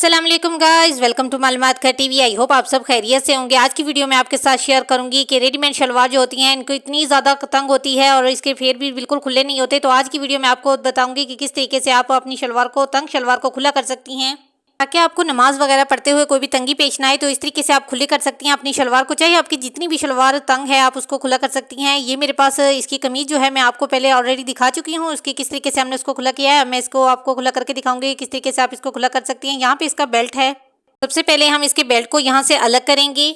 अस्सलाम वालेकुम guys, welcome to मालूमात का टीवी। आई होप आप सब खैरियत से होंगे। आज की वीडियो में आपके साथ शेयर करूंगी कि रेडीमेड शलवार जो होती हैं इनको इतनी ज़्यादा तंग होती है और इसके फेर भी बिल्कुल खुले नहीं होते। तो आज की वीडियो में आपको बताऊंगी कि किस तरीके से आप अपनी तंग शलवार को खुला कर सकती हैं, ताकि आपको नमाज वगैरह पढ़ते हुए कोई भी तंगी पेश ना आए। तो इस तरीके से आप खुले कर सकती हैं अपनी शलवार को। चाहे आपकी जितनी भी शलवार तंग है आप उसको खुला कर सकती हैं। ये मेरे पास इसकी कमीज जो है मैं आपको पहले ऑलरेडी दिखा चुकी हूँ, उसकी किस तरीके से हमने उसको खुला किया है। मैं इसको आपको खुला करके दिखाऊंगी किस तरीके से आप इसको खुला कर सकती हैं। यहाँ पे इसका बेल्ट है। सबसे पहले हम इसके बेल्ट को यहाँ से अलग करेंगे।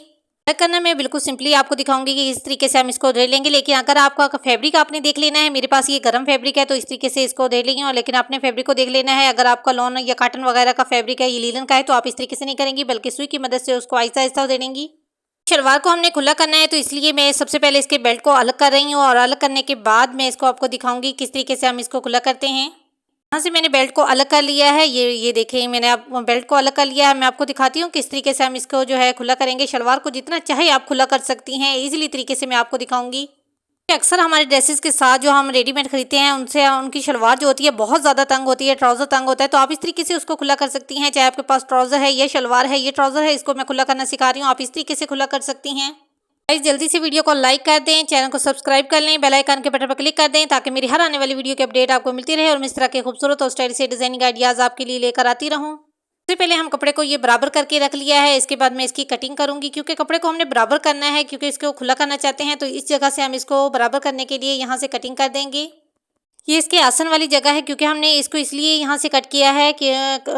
अलग करना मैं बिल्कुल सिंपली आपको दिखाऊंगी कि इस तरीके से हम इसको धो लेंगे। लेकिन अगर आपका फैब्रिक आपने देख लेना है, मेरे पास ये गर्म फैब्रिक है तो इस तरीके से इसको धो लेंगे। और लेकिन आपने फैब्रिक को देख लेना है, अगर आपका लॉन या कॉटन वगैरह का फैब्रिक है, ये लीलन का है, तो आप इस तरीके से नहीं करेंगी बल्कि सुई की मदद से उसको आहिस्ता आहिस्ता धो लेंगी। शलवार को हमने खुला करना है तो इसलिए मैं सबसे पहले इसके बेल्ट को अलग कर रही हूँ और अलग करने के बाद मैं इसको आपको दिखाऊंगी किस तरीके से हम इसको खुला करते हैं। यहाँ से मैंने बेल्ट को अलग कर लिया है। ये देखिए मैंने आप बेल्ट को अलग कर लिया है। मैं आपको दिखाती हूँ किस तरीके से हम इसको जो है खुला करेंगे। शलवार को जितना चाहे आप खुला कर सकती हैं, इजीली तरीके से मैं आपको दिखाऊंगी। अक्सर हमारे ड्रेसेस के साथ जो हम रेडीमेड खरीदते हैं उनसे उनकी शलवार जो होती है बहुत ज़्यादा तंग होती है, ट्राउज़र तंग होता है। तो आप इस तरीके से उसको खुला कर सकती हैं। चाहे आपके पास ट्राउज़र है, ये शलवार है, ये ट्राउज़र है, इसको मैं खुला करना सिखा रही हूँ, आप इस तरीके से खुला कर सकती हैं। गाइस जल्दी से वीडियो को लाइक कर दें, चैनल को सब्सक्राइब कर लें, बेल आइकन के बटन पर क्लिक कर दें ताकि मेरी हर आने वाली वीडियो की अपडेट आपको मिलती रहे और मैं इस तरह के खूबसूरत और स्टाइलिश डिजाइनिंग आइडियाज़ आपके लिए लेकर आती रहूं। सबसे पहले हम कपड़े को ये बराबर करके रख लिया है। इसके बाद मैं इसकी कटिंग करूंगी क्योंकि कपड़े को हमने बराबर करना है, क्योंकि इसको खुला करना चाहते हैं। तो इस जगह से हम इसको बराबर करने के लिए यहाँ से कटिंग कर देंगे। ये इसके आसन वाली जगह है क्योंकि हमने इसको इसलिए यहाँ से कट किया है कि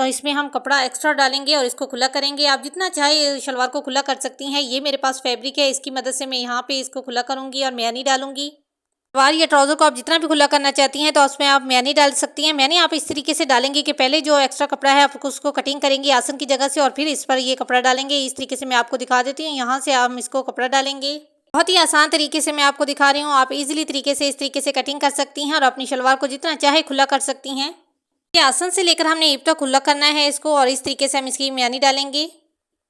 इसमें हम कपड़ा एक्स्ट्रा डालेंगे और इसको खुला करेंगे। आप जितना चाहे शलवार को खुला कर सकती हैं। ये मेरे पास फैब्रिक है, इसकी मदद से मैं यहाँ पे इसको खुला करूँगी और मैनी डालूंगी। शलवार या ट्राउज़र को आप जितना भी खुला करना चाहती हैं तो उसमें आप मैनी डाल सकती हैं। मैनी आप इस तरीके से डालेंगे कि पहले जो एक्स्ट्रा कपड़ा है आप उसको कटिंग करेंगे आसन की जगह से और फिर इस पर ये कपड़ा डालेंगे। इस तरीके से मैं आपको दिखा देती हूँ। यहाँ से हम इसको कपड़ा डालेंगे। बहुत ही आसान तरीके से मैं आपको दिखा रही हूँ। आप इजीली तरीके से इस तरीके से कटिंग कर सकती हैं और अपनी शलवार को जितना चाहे खुला कर सकती हैं। ये आसन से लेकर हमने ईब तक खुला करना है इसको और इस तरीके से हम इसकी म्यानी डालेंगे।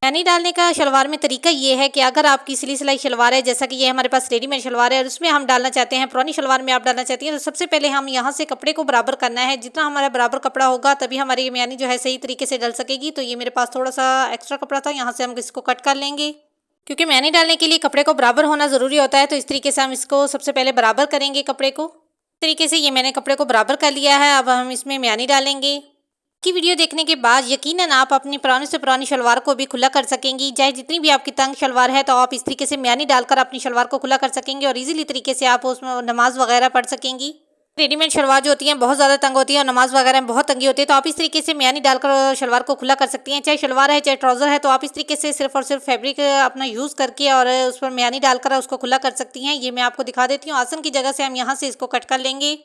म्यानी डालने का शलवार में तरीका ये है कि अगर आपकी सिली सिलाई शलवार है, जैसा कि ये हमारे पास रेडीमेड शलवार है और उसमें हम डालना चाहते हैं, पुरानी शलवार में आप डालना चाहती हैं, तो सबसे पहले हम यहाँ से कपड़े को बराबर करना है। जितना हमारा बराबर कपड़ा होगा तभी हमारी ये म्यानी जो है सही तरीके से डल सकेगी। तो ये मेरे पास थोड़ा सा एक्स्ट्रा कपड़ा था, यहाँ से हम इसको कट कर लेंगे क्योंकि मैनी डालने के लिए कपड़े को बराबर होना ज़रूरी होता है। तो इस तरीके से हम इसको सबसे पहले बराबर करेंगे कपड़े को। इस तरीके से ये मैंने कपड़े को बराबर कर लिया है। अब हम इसमें मैनी डालेंगे। की वीडियो देखने के बाद यकीनन आप अपनी पुरानी से पुरानी शलवार को भी खुला कर सकेंगी। चाहे जितनी भी आपकी तंग शलवार है तो आप इस तरीके से म्यानी डालकर अपनी शलवार को खुला कर सकेंगे और इजीली तरीके से आप उसमें नमाज वगैरह पढ़ सकेंगी। रेडीमेड शलवार जो होती हैं बहुत ज़्यादा तंग होती है और नमाज वगैरह में बहुत तंगी होती है। तो आप इस तरीके से म्यानी डालकर शलवार को खुला कर सकती हैं। चाहे शलवार है चाहे ट्राउज़र है, तो आप इस तरीके से सिर्फ और सिर्फ फैब्रिक अपना यूज़ करके और उस पर म्यानी डालकर उसको खुला कर सकती हैं। ये मैं आपको दिखा देती हूँ। आसन की जगह से हम यहाँ से इसको कट कर लेंगे।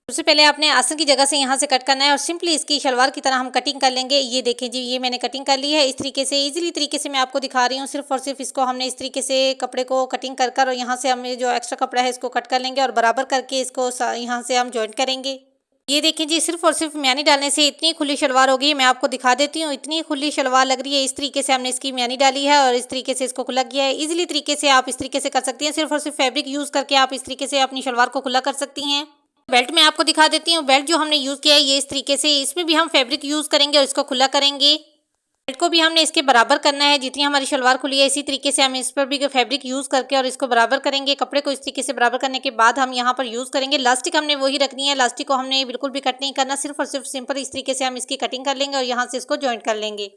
सबसे पहले आपने आसन की जगह से यहाँ से कट करना है और सिंपली इसकी शलवार की तरह हम कटिंग कर लेंगे। ये देखें जी, ये मैंने कटिंग कर ली है। इस तरीके से इजीली तरीके से मैं आपको दिखा रही हूँ। सिर्फ और सिर्फ इसको हमने इस तरीके से कपड़े को कटिंग कर कर और यहाँ से हम जो एक्स्ट्रा कपड़ा है इसको कट कर लेंगे और बराबर करके इसको यहाँ से हम जॉइंट करेंगे। ये देखिए जी, सिर्फ और सिर्फ म्यानी डालने से इतनी खुली शलवार होगी। मैं आपको दिखा देती हूँ, इतनी खुली शलवार लग रही है। इस तरीके से हमने इसकी म्यानी डाली है और इस तरीके से इसको खुला किया है। इजीली तरीके से आप इस तरीके से कर सकती हैं। सिर्फ और सिर्फ फैब्रिक यूज़ करके आप इस तरीके से अपनी शलवार को खुला कर सकती हैं। बेल्ट में आपको दिखा देती हूँ। बेल्ट जो हमने यूज़ किया है ये इस तरीके से, इसमें भी हम फैब्रिक यूज़ करेंगे और इसको खुला करेंगे। बेल्ट को भी हमने इसके बराबर करना है। जितनी हमारी शलवार खुली है इसी तरीके से हम इस पर भी फैब्रिक यूज़ करके और इसको बराबर करेंगे। कपड़े को इस तरीके से बराबर करने के बाद हम यहाँ पर यूज़ करेंगे लास्टिक। हमने वही रखनी है, लास्टिक को हमने बिल्कुल भी कट नहीं करना। सिर्फ और सिर्फ सिंपल इस तरीके से हम इसकी कटिंग कर लेंगे और यहाँ से इसको जॉइंट कर लेंगे।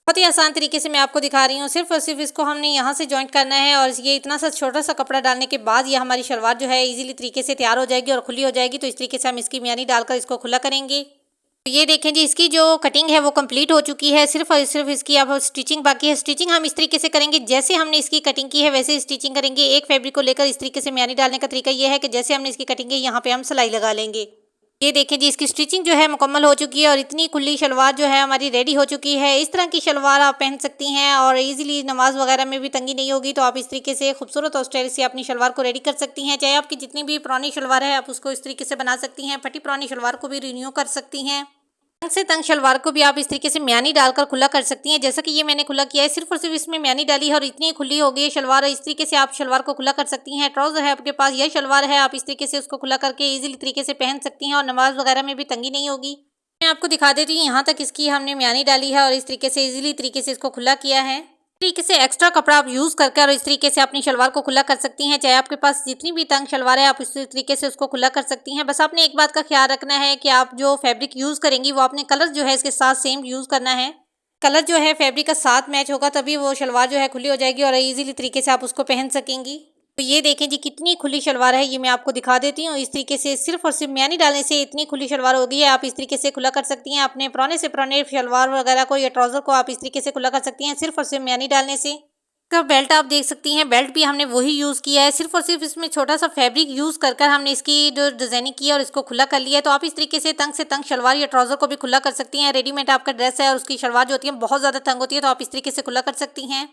बहुत ही आसान तरीके से मैं आपको दिखा रही हूँ। सिर्फ और सिर्फ इसको हमने यहाँ से जॉइंट करना है और ये इतना सा छोटा सा कपड़ा डालने के बाद ये हमारी शलवार जो है इजीली तरीके से तैयार हो जाएगी और खुली हो जाएगी। तो इस तरीके से हम इसकी म्यानी डालकर इसको खुला करेंगे। तो ये देखें जी, इसकी जो कटिंग है वो कंप्लीट हो चुकी है। सिर्फ और सिर्फ इसकी अब स्टिचिंग बाकी है। स्टिचिंग हम इस तरीके से करेंगे जैसे हमने इसकी कटिंग की है वैसे ही स्टिचिंग करेंगे। एक फैब्रिक को लेकर इस तरीके से म्यानी डालने का तरीका ये है कि जैसे हमने इसकी कटिंग की यहाँ पे हम सिलाई लगा लेंगे। ये देखें जी, इसकी स्टिचिंग जो है मुकम्मल हो चुकी है और इतनी खुली शलवार जो है हमारी रेडी हो चुकी है। इस तरह की शलवार आप पहन सकती हैं और इजीली नमाज वगैरह में भी तंगी नहीं होगी। तो आप इस तरीके से खूबसूरत और स्टाइल से अपनी शलवार को रेडी कर सकती हैं। चाहे आपकी जितनी भी पुरानी शलवार है आप उसको इस तरीके से बना सकती हैं। फटी पुरानी शलवार को भी रिन्यू कर सकती हैं। तंग से तंग शलवार को भी आप इस तरीके से म्यानी डालकर खुला कर सकती हैं, जैसा कि ये मैंने खुला किया है। सिर्फ और सिर्फ इसमें म्यानी डाली है और इतनी खुली हो गई है शलवार। इस तरीके से आप शलवार को खुला कर सकती हैं। ट्राउज़र है आपके पास, यह शलवार है, आप इस तरीके से उसको खुला करके इजीली तरीके से पहन सकती हैं और नमाज वगैरह में भी तंगी नहीं होगी। मैं आपको दिखा देती हूँ, यहाँ तक इसकी हमने म्यानी डाली है और इस तरीके से इजीली तरीके से इसको खुला किया है। तरीके से एक्स्ट्रा कपड़ा आप यूज़ करके और इस तरीके से अपनी शलवार को खुला कर सकती हैं। चाहे आपके पास जितनी भी तंग शलवार है आप इस तरीके से उसको खुला कर सकती हैं। बस आपने एक बात का ख्याल रखना है कि आप जो फैब्रिक यूज़ करेंगी वो आपने कलर जो है इसके साथ सेम यूज़ करना है। कलर जो है फैब्रिक का साथ मैच होगा तभी वो शलवार जो है खुली हो जाएगी और इजीली तरीके से आप उसको पहन सकेंगी। तो ये देखें जी कितनी खुली शलवार है, ये मैं आपको दिखा देती हूँ। इस तरीके से सिर्फ और सिर्फ म्यानी डालने से इतनी खुली शलवार हो गई है। आप इस तरीके से खुला कर सकती हैं अपने पुराने से पुराने शलवार वगैरह को या ट्राउज़र को आप इस तरीके से खुला कर सकती हैं सिर्फ और सिर्फ म्यानी डालने से। का बेल्ट आप देख सकती हैं, बेल्ट भी हमने वही यूज़ किया है, सिर्फ और सिर्फ इसमें छोटा सा फैब्रिक यूज़ कर हमने इसकी जो डिज़ाइनिंग की है और इसको खुला कर लिया है। तो आप इस तरीके से तंग शलवार या ट्राउज़र को भी खुला कर सकती हैं। रेडीमेड आपका ड्रेस है और उसकी शलवार जो होती है बहुत ज़्यादा तंग होती है, तो आप इस तरीके से खुला कर सकती हैं।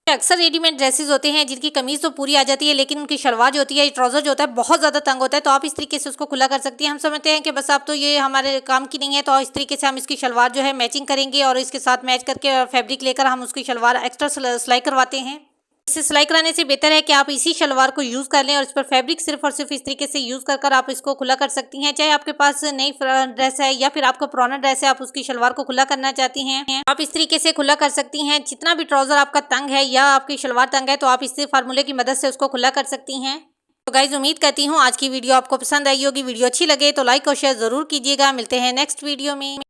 अक्सर रेडीमेड ड्रेसेस होते हैं जिनकी कमीज़ तो पूरी आ जाती है लेकिन उनकी शलवार जो होती है, ट्राउज़र जो होता है बहुत ज़्यादा तंग होता है, तो आप इस तरीके से उसको खुला कर सकती हैं। हम समझते हैं कि बस आप तो ये हमारे काम की नहीं है, तो इस तरीके से हम इसकी शलवार जो है मैचिंग करेंगे और इसके साथ मैच करके फैब्रिक लेकर हम उसकी शलवार एक्स्ट्रा सिलाई करवाते हैं। इसे सिलाई कराने से बेहतर है कि आप इसी शलवार को यूज़ कर लें और इस पर फैब्रिक सिर्फ और सिर्फ इस तरीके से यूज़ कर आप इसको खुला कर सकती हैं। चाहे आपके पास नई ड्रेस है या फिर आपका पुराना ड्रेस है, आप उसकी शलवार को खुला करना चाहती हैं, आप इस तरीके से खुला कर सकती हैं। जितना भी ट्राउज़र आपका तंग है या आपकी शलवार तंग है तो आप इस फार्मूले की मदद से उसको खुला कर सकती हैं। तो गाइज उम्मीद करती हूँ आज की वीडियो आपको पसंद आई होगी। वीडियो अच्छी लगे तो लाइक और शेयर ज़रूर कीजिएगा। मिलते हैं नेक्स्ट वीडियो में।